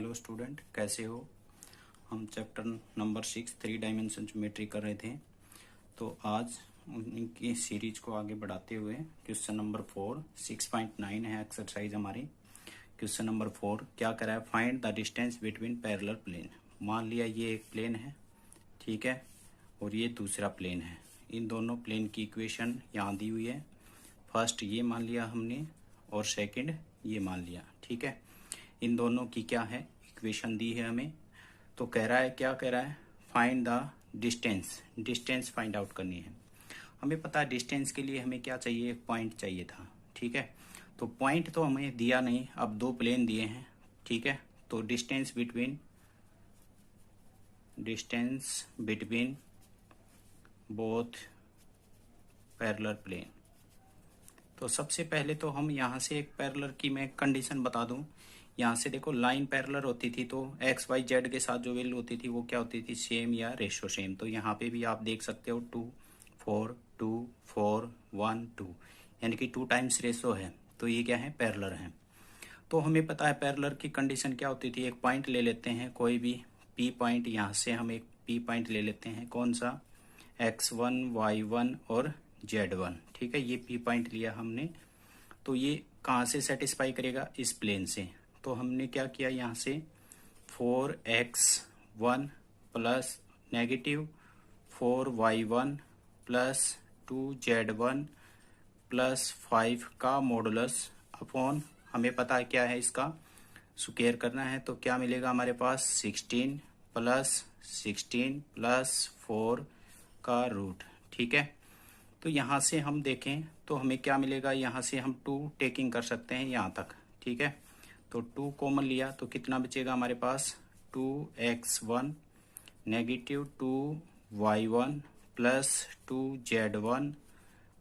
Hello student, कैसे हो। हम चैप्टर नंबर 6 3 डायमेंशन ज्योमेट्री कर रहे थे। तो आज उनकी सीरीज को आगे बढ़ाते हुए क्वेश्चन नंबर 4 6.9 है एक्सरसाइज हमारी। क्वेश्चन नंबर 4 क्या करा है, find the distance between parallel plane. मान लिया ये एक प्लेन है, ठीक है, और ये दूसरा प्लेन है। इन दोनों प्लेन की इक्वेशन यहाँ दी हुई है। फर्स्ट ये मान लिया हमने और सेकंड ये मान लिया, ठीक है। इन दोनों की क्या है, इक्वेशन दी है हमें। तो कह रहा है, क्या कह रहा है, find the distance. Distance find out करनी है। हमें पता है डिस्टेंस के लिए हमें क्या चाहिए, एक पॉइंट चाहिए था, ठीक है। तो पॉइंट तो हमें दिया नहीं, अब दो प्लेन दिए हैं, ठीक है। तो distance between both parallel plane. तो सबसे पहले तो हम यहाँ से एक पैरेलल की मैं कंडीशन बता दूं। यहाँ से देखो, लाइन पैरेलल होती थी तो एक्स वाई जेड के साथ जो वैल्यू होती थी वो क्या होती थी, सेम या रेशो सेम। तो यहाँ पे भी आप देख सकते हो 2 4 2 4 1 2, यानी कि 2 टाइम्स रेशो है। तो ये क्या है, पैरेलल है। तो हमें पता है पैरेलल की कंडीशन क्या होती थी। एक पॉइंट ले लेते हैं, कोई भी पी पॉइंट। यहाँ से हम एक पी पॉइंट ले लेते हैं, कौन सा, x1 y1 और z1, ठीक है। ये पी पॉइंट लिया हमने। तो ये कहाँ से सेटिस्फाई करेगा, इस प्लेन से। तो हमने क्या किया, यहाँ से 4x1 plus negative 4y1 plus 2z1 plus 5 का मॉडुलस अपॉन, हमें पता है क्या है, इसका स्क्वायर करना है। तो क्या मिलेगा हमारे पास, 16 प्लस 4 का रूट, ठीक है। तो यहाँ से हम देखें तो हमें क्या मिलेगा, यहाँ से हम 2 टेकिंग कर सकते हैं यहाँ तक, ठीक है। तो 2 कॉमन लिया तो कितना बचेगा हमारे पास, 2x1 negative 2y1 plus 2z1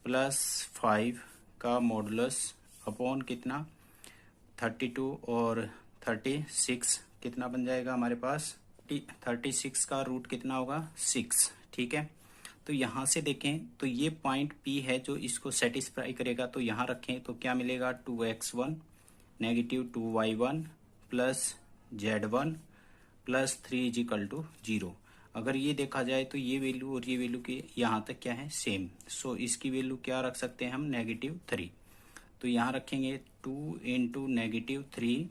plus 5 का मॉडुलस अपॉन कितना, 32 और 36 कितना बन जाएगा हमारे पास, 36 का रूट कितना होगा, 6, ठीक है। तो यहाँ से देखें तो ये पॉइंट P है जो इसको सेटिस्फाई करेगा। तो यहाँ रखें तो क्या मिलेगा, 2x1 negative 2y1 plus z1 plus 3 equal to 0। अगर ये देखा जाए तो ये वैल्यू और ये वैल्यू की यहाँ तक क्या है, सेम। सो इसकी वैल्यू क्या रख सकते हैं हम, -3। तो यहाँ रखेंगे 2 इंटू -3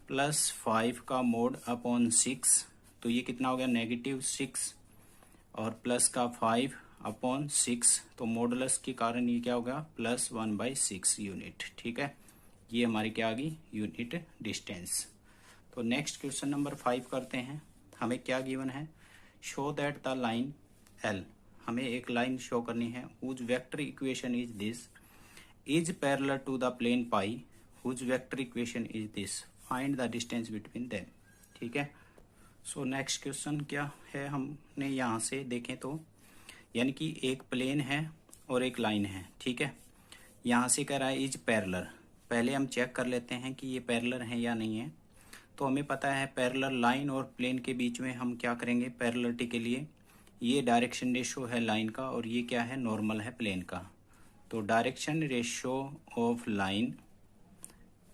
प्लस 5 का मोड अपॉन 6। तो ये कितना हो गया, -6 और प्लस का 5 अपॉन 6। तो मॉडुलस के कारण ये क्या होगा, +1/6 यूनिट, ठीक है। ये हमारी क्या आ गई, यूनिट डिस्टेंस। तो नेक्स्ट क्वेश्चन नंबर 5 करते हैं। हमें क्या गिवन है, show that the line L, हमें एक लाइन शो करनी है, whose vector equation is this, is parallel to the plane pi, whose vector equation is this, find the distance between them, ठीक है। सो नेक्स्ट क्वेश्चन क्या है, हमने यहाँ से देखें तो यानी कि एक प्लेन है और एक लाइन है, ठीक है। यहाँ से कह रहा है इज पैरेलल। पहले हम चेक कर लेते हैं कि ये पैरेलल है या नहीं है। तो हमें पता है पैरेलल लाइन और प्लेन के बीच में हम क्या करेंगे, पैरेललिटी के लिए ये डायरेक्शन रेशो है लाइन का और ये क्या है, नॉर्मल है प्लेन का। तो direction ratio of line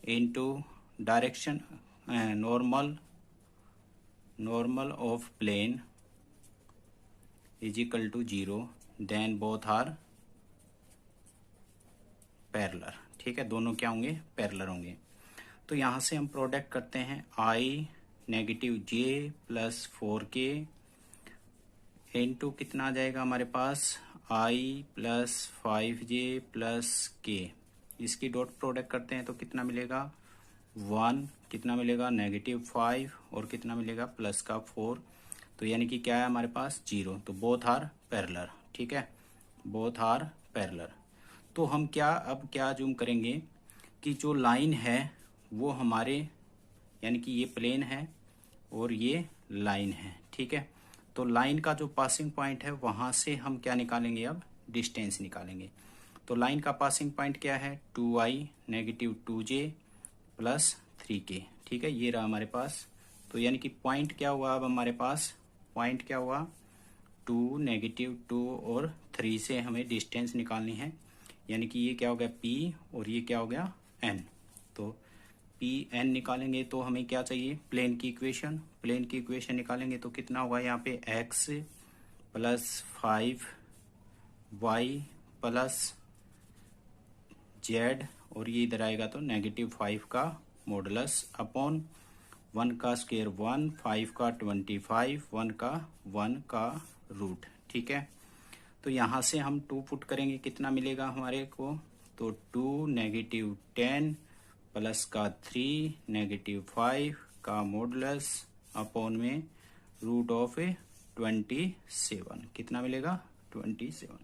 into direction normal of plane is equal to 0, then both are parallel, ठीक है। दोनों क्या होंगे, पैरेलल होंगे। तो यहाँ से हम प्रोडक्ट करते हैं, i negative j plus 4k into कितना आ जाएगा हमारे पास, i plus 5j plus k। इसकी डॉट प्रोडक्ट करते हैं तो कितना मिलेगा, 1, कितना मिलेगा, -5 और कितना मिलेगा, प्लस का 4। तो यानी कि क्या है हमारे पास, 0। तो बोथ आर पैरेलल, ठीक है, बोथ आर पैरेलल। तो हम अब क्या जूम करेंगे कि जो लाइन है वो हमारे, यानी कि ये प्लेन है और ये लाइन है, ठीक है। तो लाइन का जो पासिंग पॉइंट है वहां से हम क्या निकालेंगे, अब डिस्टेंस निकालेंगे। तो लाइन का पासिंग पॉइंट क्या है, 2i negative 2j plus 3k, ठीक है। ये रहा हमारे पास। तो यानी कि पॉइंट क्या हुआ, अब हमारे पास पॉइंट क्या हुआ, 2 नेगेटिव 2 और 3 से हमें डिस्टेंस निकालनी है। यानी कि ये क्या हो गया, P और ये क्या हो गया, N। तो पी एन निकालेंगे तो हमें क्या चाहिए, प्लेन की इक्वेशन। प्लेन की इक्वेशन निकालेंगे तो कितना होगा यहाँ पे x plus 5y plus Z, और ये इधर आएगा तो -5 का मॉडुलस अपॉन 1 का स्क्वायर 1, 5 का 25, 1 का रूट। ठीक है, तो यहाँ से हम 2 पुट करेंगे, कितना मिलेगा हमारे को, तो 2 -10 प्लस का 3 -5 का मॉडुलस अपॉन में रूट ऑफ 27, कितना मिलेगा 27।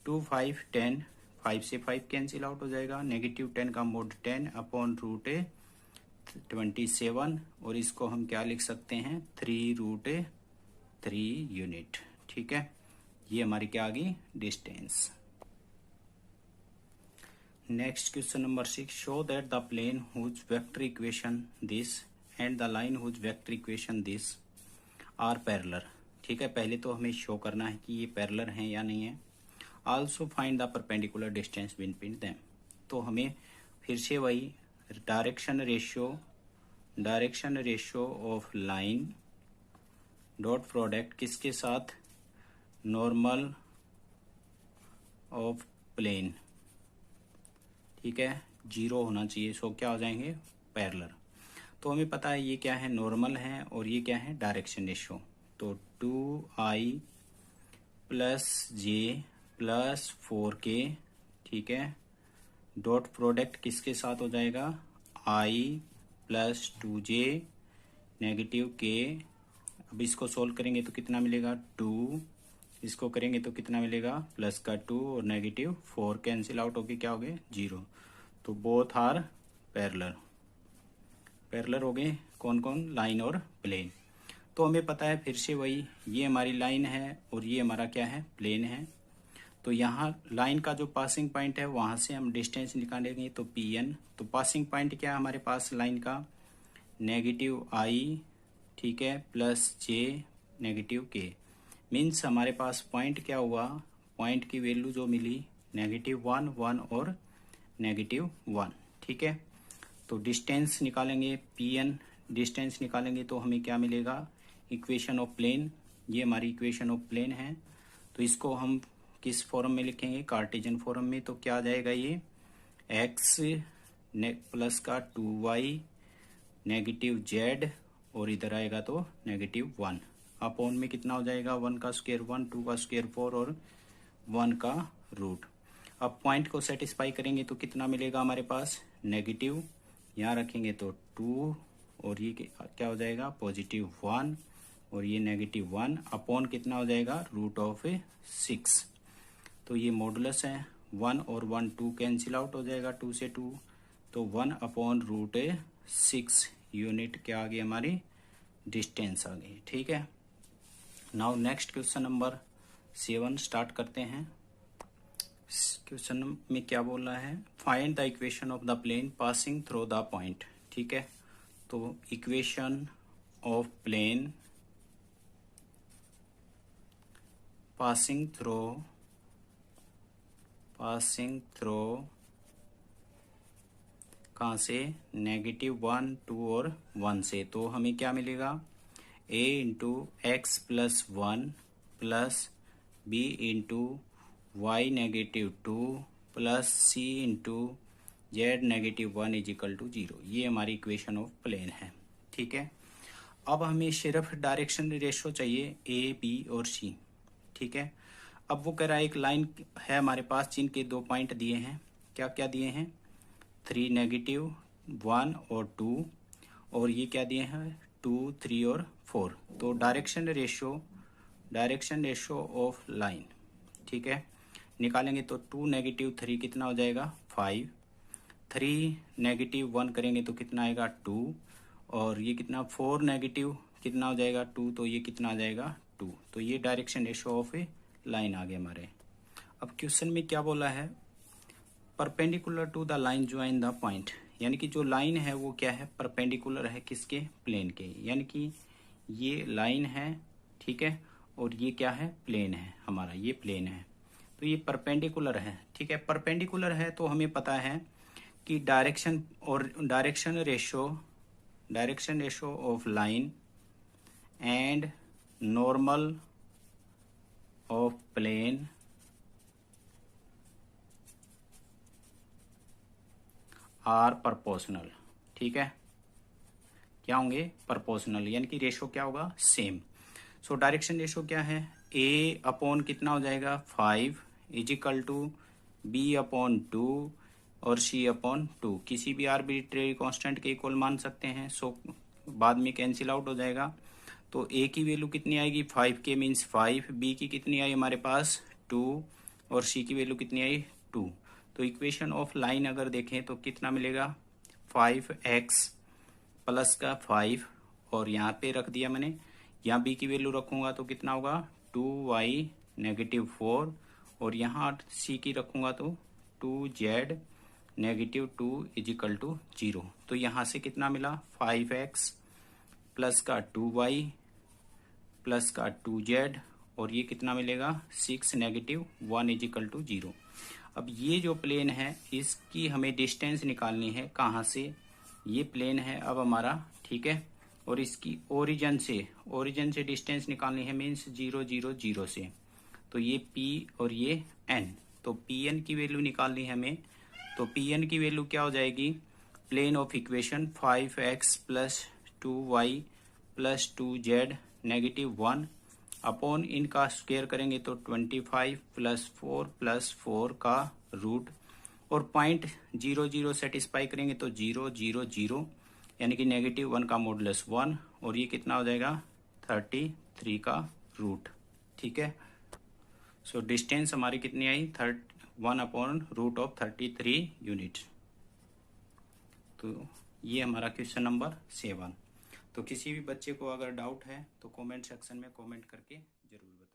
2 5 10, 5 से 5 कैंसिल आउट हो जाएगा, -10 का मोड 10 अपॉन रूट 27, और इसको हम क्या लिख सकते हैं 3√3 यूनिट। ठीक है, ये हमारी क्या आ गई distance. Next question number 6, show that the plane whose vector equation this and the line whose vector equation this are parallel. ठीक है, पहले तो हमें शो करना है कि ये पैरेलल हैं या नहीं है। Also find the perpendicular distance between them. तो हमें फिर से वही direction ratio of line dot product किसके साथ, नॉर्मल ऑफ प्लेन। ठीक है, 0 होना चाहिए, सो क्या हो जाएंगे पैरेलल। तो हमें पता है ये क्या है, नॉर्मल है, और ये क्या है डायरेक्शन रेशियो। तो 2i प्लस जे प्लस 4k, ठीक है, डॉट प्रोडक्ट किसके साथ हो जाएगा, i प्लस 2j -k। अब इसको सोल्व करेंगे तो कितना मिलेगा 2, इसको करेंगे तो कितना मिलेगा प्लस का 2 और -4 कैंसिल आउट होके क्या हो गए 0। तो बोथ आर पैरेलल हो गए, कौन कौन, लाइन और प्लेन। तो हमें पता है फिर से वही, ये हमारी लाइन है और ये हमारा क्या है प्लेन है। तो यहाँ लाइन का जो पासिंग पॉइंट है वहां से हम डिस्टेंस निकालेंगे तो Pn। तो पासिंग पॉइंट क्या है हमारे पास लाइन का, -i, ठीक है, प्लस j -k। मीन्स हमारे पास पॉइंट क्या हुआ, पॉइंट की वैल्यू जो मिली -1, 1 और -1। ठीक है, तो डिस्टेंस निकालेंगे Pn, डिस्टेंस निकालेंगे तो हमें क्या मिलेगा, इक्वेशन ऑफ प्लेन। ये हमारी इक्वेशन ऑफ प्लेन है। तो इसको हम किस फॉर्म में लिखेंगे, कार्टेशियन फॉर्म में। तो क्या आ जाएगा ये x प्लस का 2y -z, और इधर आएगा तो -1 अपॉन में कितना हो जाएगा 1 का स्क्वायर 1, 2 का स्क्वायर 4 और 1 का रूट। अब पॉइंट को सेटिस्फाई करेंगे तो कितना मिलेगा हमारे पास, नेगेटिव, यहाँ रखेंगे तो 2, और ये क्या हो जाएगा +1, और ये -1 अपॉन कितना हो जाएगा √6। तो ये मॉडुलस है, 1 और 1 2 कैंसिल आउट हो जाएगा, 2 से 2, तो 1 अपॉन √6 यूनिट क्या आ गई हमारी डिस्टेंस आ गई। ठीक है, now next question number 7 start करते हैं। क्वेश्चन में क्या बोल रहा है, find the equation of the plane passing through the point. ठीक है, तो equation of plane passing through कहाँ से, -1, 2 और 1 से। तो हमें क्या मिलेगा, a into x plus 1 plus b into y -2 plus c into z -1 equal to 0। ये हमारी इक्वेशन ऑफ प्लेन है। ठीक है, अब हमें सिर्फ डायरेक्शन रेशियो चाहिए a, b और c। ठीक है, अब वो कह रहा है एक लाइन है हमारे पास जिनके 2 पॉइंट दिए हैं, क्या क्या दिए हैं 3 -1 और 2, और ये क्या दिए हैं 2, 3 और 4। तो डायरेक्शन रेशियो ऑफ लाइन, ठीक है, निकालेंगे तो 2 -3 कितना हो जाएगा 5, 3 -1 करेंगे तो कितना आएगा 2, और ये कितना 4 नेगेटिव कितना हो जाएगा 2, तो ये कितना आ जाएगा 2। तो ये direction ratio of a line आ गए हमारे। अब क्वेश्चन में क्या बोला है, perpendicular to the line join the point, यानी कि जो लाइन है वो क्या है परपेंडिकुलर है किसके, प्लेन के, यानी कि ये लाइन है, ठीक है, और ये क्या है प्लेन है हमारा, ये प्लेन है, तो ये परपेंडिकुलर है। ठीक है, परपेंडिकुलर है तो हमें पता है कि डायरेक्शन और direction ratio of line and normal of plane are proportional. ठीक है, क्या होंगे? प्रोपोर्शनल, यानी कि रेशो क्या होगा? सेम। सो डायरेक्शन रेशो क्या है? ए अपॉन कितना हो जाएगा? 5 is equal to b upon 2 और सी अपॉन 2। किसी भी आर्बिट्रेरी कांस्टेंट के इक्वल मान सकते हैं। सो बाद में कैंसिल आउट हो जाएगा। तो ए की वैल्यू कितनी आएगी? 5 के मीन्स 5, बी की कितनी आई हमारे पास? 2 और सी की वैल्यू कितनी आई? 2। तो इक्वेशन ऑफ लाइन अगर देखें तो कितना मिलेगा? 5x प्लस का 5 और यहाँ पे रख दिया मैंने, यहाँ बी की वैल्यू रखूंगा तो कितना होगा? 2y नेगेटिव 4 और यहाँ सी की रखूंगा तो 2z negative 2 is equal to 0। तो यहाँ से कितना मिला? 5x प्लस का 2y प्लस का 2z और ये कितना मिलेगा? 6 नेगेटिव 1 इज इक्वल टू 0। अब ये जो प्लेन है इसकी हमें डिस्टेंस निकालनी है। कहाँ से? ये प्लेन है अब हमारा, ठीक है, और इसकी ओरिजिन से डिस्टेंस निकालनी है, मीन्स 0 0 0 से। तो ये P और ये N, तो Pn की वैल्यू निकालनी है हमें। तो Pn की वैल्यू क्या हो जाएगी? Plane of equation 5x plus 2y plus 2z negative 1 upon इनका स्क्वायर करेंगे तो 25 प्लस 4 का रूट और पॉइंट 0 0 सेटिस्फाई करेंगे तो 0 0 0 यानी कि नेगेटिव 1 का मॉडुलस 1 और ये कितना हो जाएगा? 33 का रूट। ठीक है, सो डिस्टेंस हमारी कितनी आई? 1 अपॉन रूट ऑफ 33 यूनिट। तो ये हमारा क्वेश्चन नंबर 7। तो किसी भी बच्चे को अगर डाउट है तो कमेंट सेक्शन में कमेंट करके जरूर बताएं।